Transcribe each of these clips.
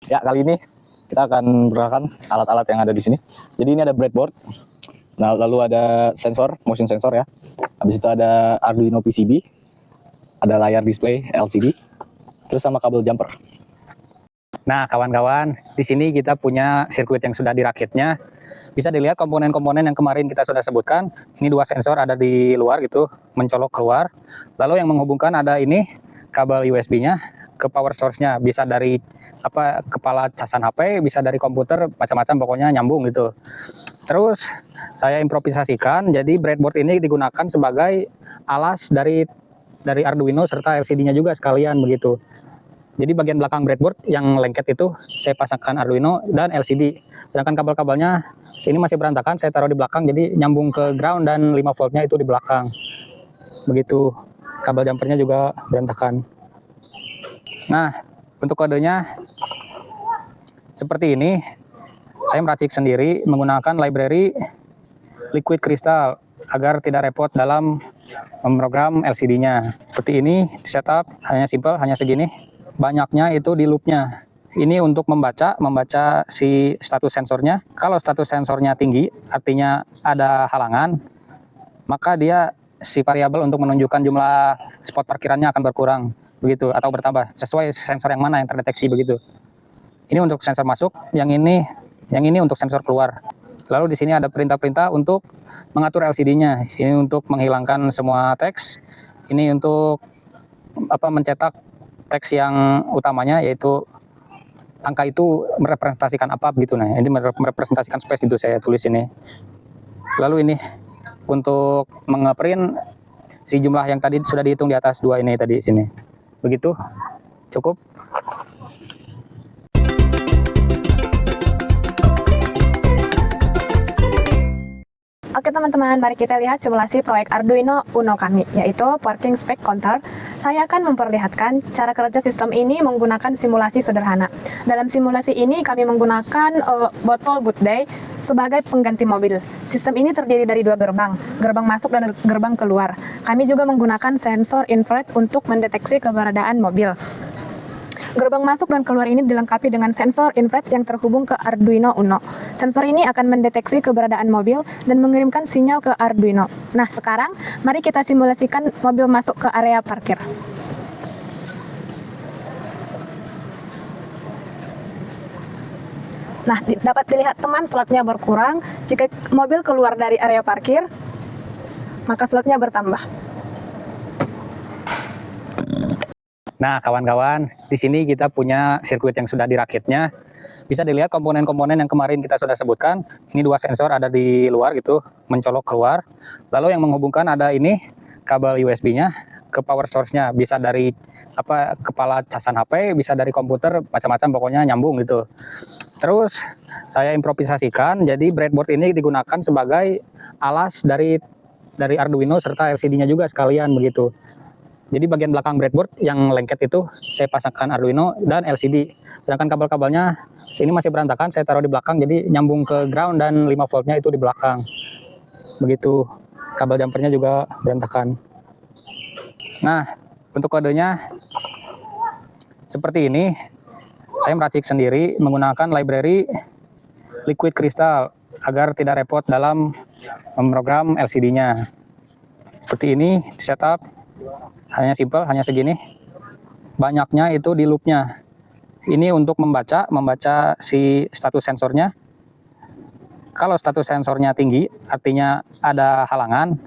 Ya, kali ini kita akan menggunakan alat-alat yang ada di sini. Jadi ini ada breadboard. Nah, lalu ada sensor, motion sensor ya. Habis itu ada Arduino PCB, ada layar display LCD, terus sama kabel jumper. Nah, kawan-kawan, di sini kita punya sirkuit yang sudah dirakitnya. Bisa dilihat komponen-komponen yang kemarin kita sudah sebutkan. Ini dua sensor ada di luar gitu, mencolok keluar. Lalu yang menghubungkan ada ini kabel USB-nya ke power source-nya. Bisa dari kepala casan HP, bisa dari komputer, macam-macam pokoknya nyambung gitu. Terus saya improvisasikan, jadi breadboard ini digunakan sebagai alas dari Arduino serta LCD-nya juga sekalian begitu. Jadi bagian belakang breadboard yang lengket itu saya pasangkan Arduino dan LCD. Sedangkan kabel-kabelnya sini masih berantakan, saya taruh di belakang, jadi nyambung ke ground dan 5 voltnya itu di belakang. Begitu. Kabel jumpernya juga berantakan. Nah, untuk kodenya seperti ini. Saya meracik sendiri menggunakan library Liquid Crystal agar tidak repot dalam memprogram LCD-nya. Seperti ini, setup hanya simple, hanya segini. Banyaknya itu di loop-nya. Ini untuk membaca si status sensornya. Kalau status sensornya tinggi, artinya ada halangan, maka dia si variabel untuk menunjukkan jumlah spot parkirannya akan berkurang, begitu, atau bertambah sesuai sensor yang mana yang terdeteksi begitu. Ini untuk sensor masuk, yang ini untuk sensor keluar. Lalu di sini ada perintah-perintah untuk mengatur LCD-nya. Ini untuk menghilangkan semua teks. Ini untuk mencetak teks yang utamanya, yaitu angka itu merepresentasikan apa begitu. Nah, ini merepresentasikan space itu saya tulis ini. Lalu ini untuk mengeprint si jumlah yang tadi sudah dihitung di atas dua ini tadi sini. Begitu. Cukup. Oke teman-teman, mari kita lihat simulasi proyek Arduino Uno kami, yaitu Working Spec Counter. Saya akan memperlihatkan cara kerja sistem ini menggunakan simulasi sederhana. Dalam simulasi ini kami menggunakan botol Good Day sebagai pengganti mobil. Sistem ini terdiri dari dua gerbang masuk dan gerbang keluar. Kami juga menggunakan sensor infrared untuk mendeteksi keberadaan mobil. Gerbang masuk dan keluar ini dilengkapi dengan sensor infrared yang terhubung ke Arduino Uno. Sensor ini akan mendeteksi keberadaan mobil dan mengirimkan sinyal ke Arduino. Nah, sekarang mari kita simulasikan mobil masuk ke area parkir. Nah, dapat dilihat teman, slotnya berkurang. Jika mobil keluar dari area parkir, maka slotnya bertambah. Nah, kawan-kawan, di sini kita punya sirkuit yang sudah dirakitnya. Bisa dilihat komponen-komponen yang kemarin kita sudah sebutkan. Ini dua sensor ada di luar gitu, mencolok keluar. Lalu yang menghubungkan ada ini kabel USB-nya ke power source-nya. Bisa dari kepala casan HP, bisa dari komputer, macam-macam pokoknya nyambung gitu. Terus saya improvisasikan, jadi breadboard ini digunakan sebagai alas dari Arduino serta LCD-nya juga sekalian begitu. Jadi bagian belakang breadboard yang lengket itu saya pasangkan Arduino dan LCD. Sedangkan kabel-kabelnya sini masih berantakan, saya taruh di belakang, jadi nyambung ke ground dan 5 voltnya itu di belakang. Begitu. Kabel jumpernya juga berantakan. Nah, untuk kodenya seperti ini. Saya meracik sendiri menggunakan library Liquid Crystal agar tidak repot dalam memprogram LCD-nya. Seperti ini, setup hanya simple, hanya segini. Banyaknya itu di loop-nya. Ini untuk membaca si status sensornya. Kalau status sensornya tinggi, artinya ada halangan,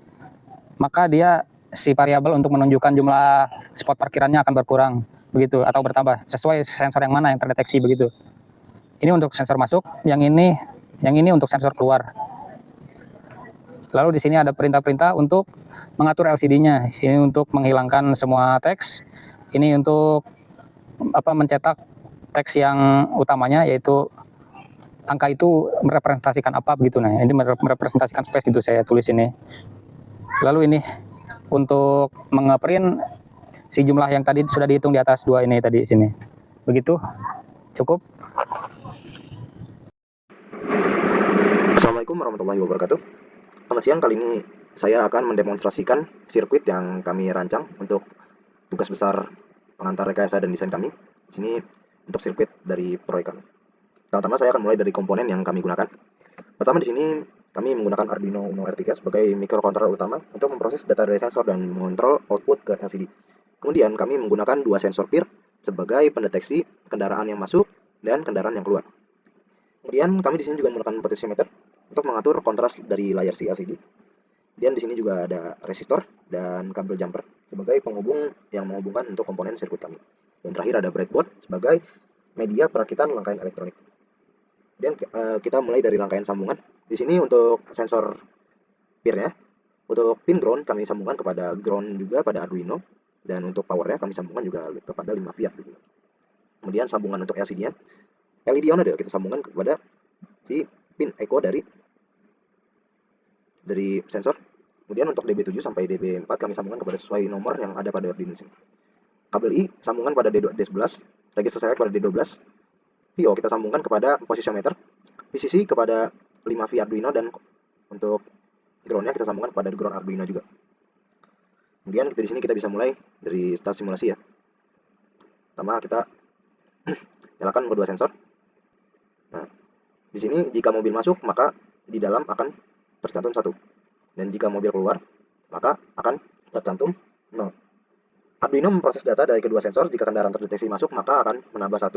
maka dia si variabel untuk menunjukkan jumlah spot parkirannya akan berkurang begitu, atau bertambah sesuai sensor yang mana yang terdeteksi begitu. Ini untuk sensor masuk, yang ini untuk sensor keluar. Lalu di sini ada perintah-perintah untuk mengatur LCD-nya. Ini untuk menghilangkan semua teks. Ini untuk mencetak teks yang utamanya, yaitu angka itu merepresentasikan apa begitu. Nah, ini merepresentasikan space itu saya tulis ini. Lalu ini untuk mengeprint si jumlah yang tadi sudah dihitung di atas dua ini tadi sini. Begitu. Cukup. Assalamualaikum warahmatullahi wabarakatuh. Selamat siang, kali ini saya akan mendemonstrasikan sirkuit yang kami rancang untuk tugas besar pengantar rekayasa dan desain kami. Di sini untuk sirkuit dari proyek kami. Pertama saya akan mulai dari komponen yang kami gunakan. Pertama di sini kami menggunakan Arduino Uno R3 sebagai microcontroller utama untuk memproses data dari sensor dan mengontrol output ke LCD. Kemudian kami menggunakan dua sensor PIR sebagai pendeteksi kendaraan yang masuk dan kendaraan yang keluar. Kemudian kami di sini juga menggunakan potensiometer untuk mengatur kontras dari layar si LCD. Dan di sini juga ada resistor dan kabel jumper sebagai penghubung yang menghubungkan untuk komponen sirkuit kami. Dan terakhir ada breadboard sebagai media perakitan rangkaian elektronik. Dan kita mulai dari rangkaian sambungan. Di sini untuk sensor PIR-nya, untuk pin ground kami sambungkan kepada ground juga pada Arduino, dan untuk powernya kami sambungkan juga kepada 5V Arduino. Kemudian sambungan untuk LCD-nya, LED on ada kita sambungkan kepada si pin echo dari sensor. Kemudian untuk DB7 sampai DB4 kami sambungkan kepada sesuai nomor yang ada pada Arduino sini. Kabel I sambungan pada D11, register select pada D12, VO kita sambungkan kepada posisiometer, VCC kepada 5V Arduino, dan untuk groundnya kita sambungkan kepada ground Arduino juga. Kemudian di sini kita bisa mulai dari start simulasi ya. Pertama kita nyalakan kedua sensor. Nah, di sini jika mobil masuk maka di dalam akan tercantum 1. Dan jika mobil keluar, maka akan tercantum 0. Arduino memproses data dari kedua sensor. Jika kendaraan terdeteksi masuk, maka akan menambah 1.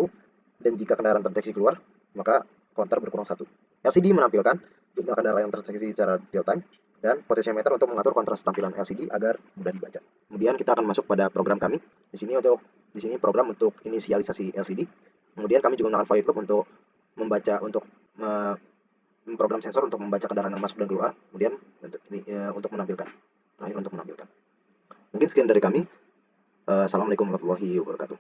Dan jika kendaraan terdeteksi keluar, maka counter berkurang 1. LCD menampilkan jumlah kendaraan yang terdeteksi secara real time, dan potensiometer untuk mengatur kontras tampilan LCD agar mudah dibaca. Kemudian kita akan masuk pada program kami. Di sini program untuk inisialisasi LCD. Kemudian kami juga menggunakan void loop untuk membaca, memprogram sensor untuk membaca kendaraan yang masuk dan keluar. Kemudian untuk menampilkan. Terakhir untuk menampilkan. Mungkin sekian dari kami. Assalamualaikum warahmatullahi wabarakatuh.